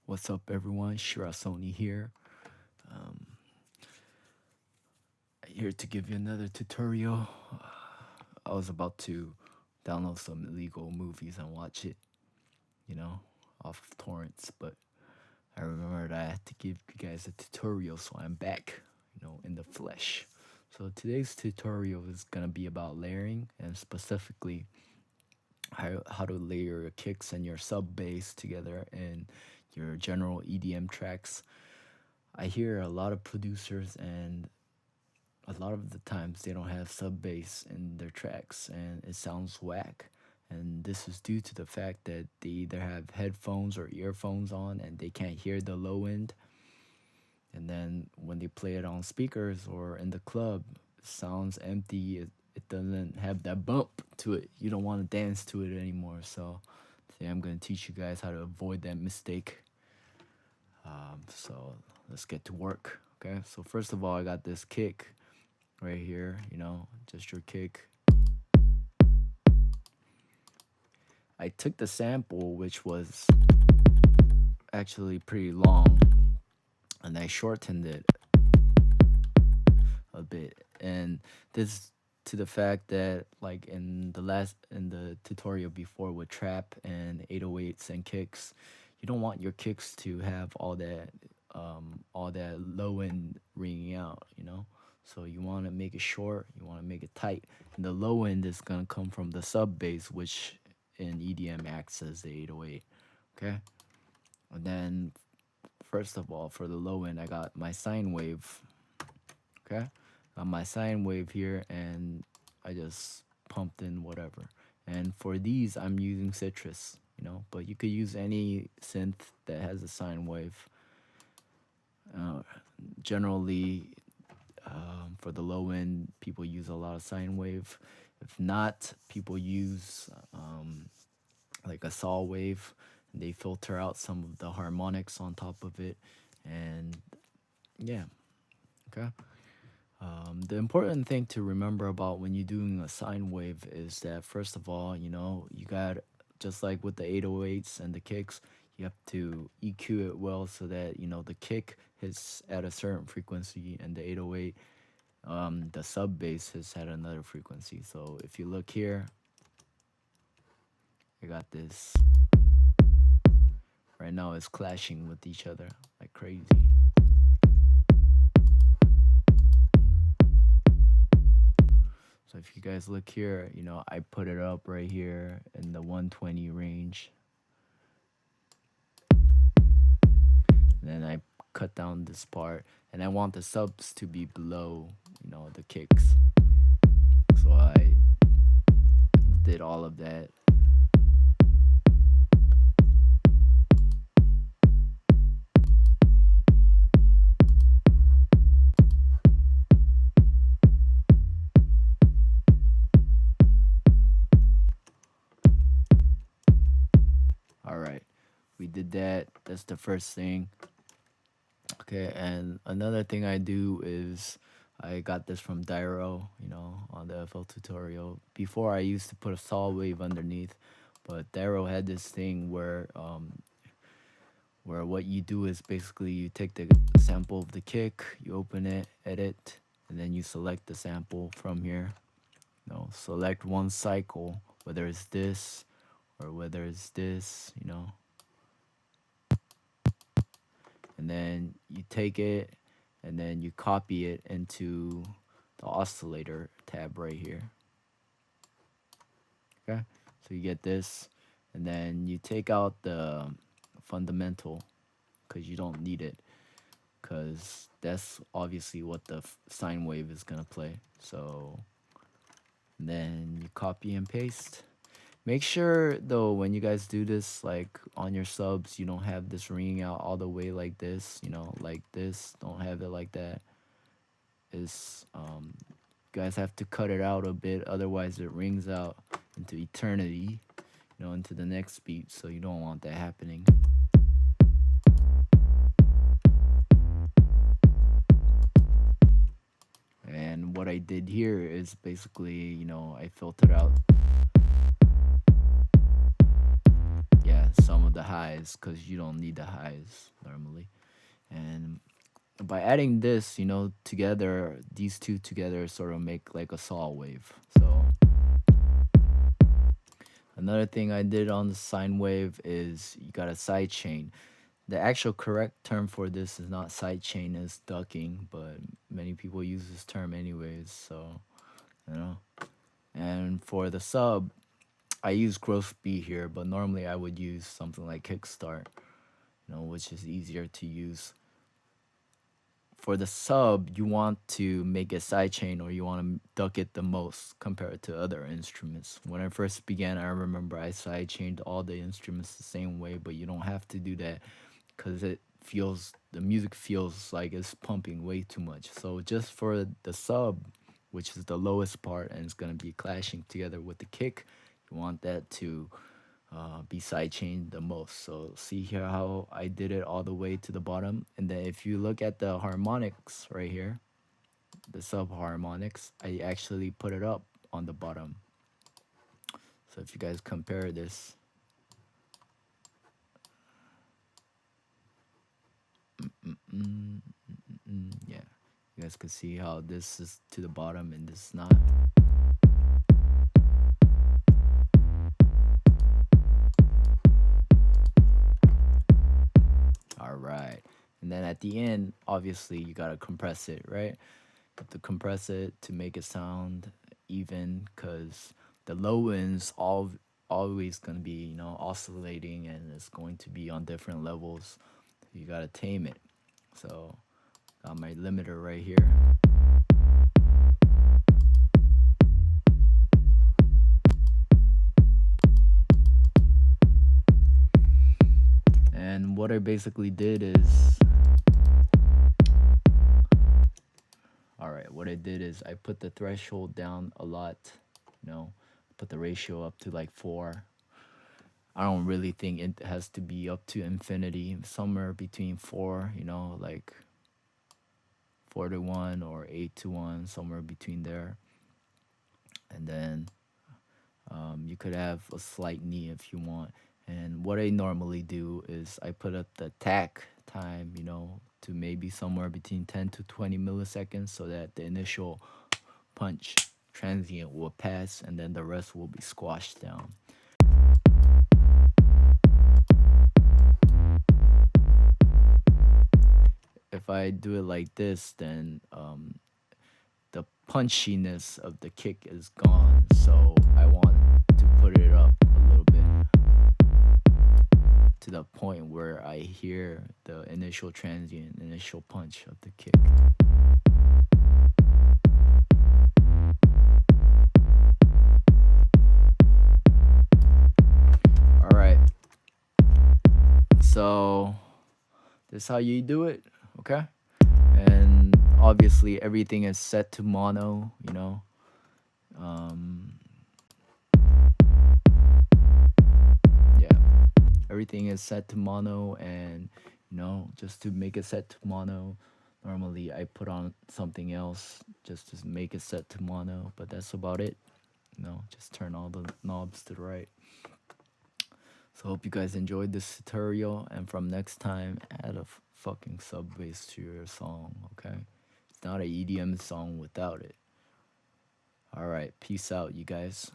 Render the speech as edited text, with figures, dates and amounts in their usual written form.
What's up, everyone? Shirasoni here. Um, here to give you another tutorial. I was about to download some illegal movies and watch it, off of torrents, but I remembered I had to give you guys a tutorial, so I'm back, in the flesh. So today's tutorial is gonna be about layering, and specifically how to layer your kicks and your sub bass together in your general EDM tracks. I hear a lot of producers, and a lot of the times they don't have sub bass in their tracks and it sounds whack. And this is due to the fact that they either have headphones or earphones on and they can't hear the low end. And then when they play it on speakers or in the club, it sounds empty. It doesn't have that bump to it. You don't want to dance to it anymore. So today I'm going to teach you guys how to avoid that mistake. So let's get to work. Okay, so first of all, I got this kick right here, just your kick. I took the sample, which was actually pretty long, and I shortened it a bit. And this to the fact that, like in the tutorial before with trap and 808s and kicks, you don't want your kicks to have all that low end ringing out, So you want to make it short, you want to make it tight, and the low end is gonna come from the sub bass, which in EDM acts as the 808. Okay, and then first of all, for the low end, I got my sine wave. Okay, got my sine wave here, and I just pumped in whatever. And for these, I'm using Citrus, but you could use any synth that has a sine wave. Generally, for the low end, people use a lot of sine wave. If not, people use like a saw wave. And they filter out some of the harmonics on top of it, and yeah, okay. The important thing to remember about when you're doing a sine wave is that, first of all, you got, just like with the 808s and the kicks, you have to EQ it well so that the kick hits at a certain frequency and the 808, the sub bass hits at another frequency. So if you look here, I got this. Right now it's clashing with each other like crazy. So if you guys look here, I put it up right here in the 120 range. And then I cut down this part, and I want the subs to be below, the kicks. So I did all of that. Alright, we did that. That's the first thing. Okay, and another thing I do is I got this from Dyro, on the FL tutorial. Before, I used to put a saw wave underneath, but Dyro had this thing where what you do is basically you take the sample of the kick, you open it, edit, and then you select the sample from here. Select one cycle, whether it's this or whether it's this, and then you take it and then you copy it into the oscillator tab right here. Okay, so you get this, and then you take out the fundamental because you don't need it, because that's obviously what the sine wave is gonna play. So then you copy and paste. Make sure though, when you guys do this, like on your subs, you don't have this ringing out all the way like this, like this. Don't have it like that. Is you guys have to cut it out a bit, otherwise it rings out into eternity, into the next beat. So you don't want that happening. And what I did here is basically, I filtered out. Yeah, some of the highs because you don't need the highs normally. And by adding this, together, these two together sort of make like a saw wave. So another thing I did on the sine wave is you got a side chain. The actual correct term for this is not side chain, it's ducking, but many people use this term anyways. So you know. And for the sub, I use growth B here, but normally I would use something like kickstart, which is easier to use. For the sub, you want to make it sidechain or you want to duck it the most compared to other instruments. When I first began, I remember I sidechained all the instruments the same way, but you don't have to do that because the music feels like it's pumping way too much. So just for the sub, which is the lowest part and it's going to be clashing together with the kick, you want that to be sidechained the most. So see here how I did it all the way to the bottom. And then if you look at the harmonics right here, the sub harmonics, I actually put it up on the bottom. So if you guys compare this, yeah, you guys can see how this is to the bottom and this is not. All right. And then at the end, obviously, you got to compress it, right? You have to compress it to make it sound even because the low end's always going to be, oscillating and it's going to be on different levels. You got to tame it. So, got my limiter right here. And what I basically did is, what I did is I put the threshold down a lot, put the ratio up to like 4. I don't really think it has to be up to infinity, somewhere between 4, like 4-1 or 8-1, somewhere between there. And then you could have a slight knee if you want. And what I normally do is I put up the tack time, to maybe somewhere between 10 to 20 milliseconds so that the initial punch transient will pass and then the rest will be squashed down. If I do it like this, then the punchiness of the kick is gone. So I want to put it up a little bit to the point where I hear the initial transient, initial punch of the kick. All right. So this is how you do it, okay? And obviously everything is set to mono, yeah, everything is set to mono. And just to make it set to mono, normally I put on something else just to make it set to mono, but that's about it. Just turn all the knobs to the right. So hope you guys enjoyed this tutorial, and from next time, add a fucking sub bass to your song, okay? It's not an EDM song without it. Alright, peace out, you guys.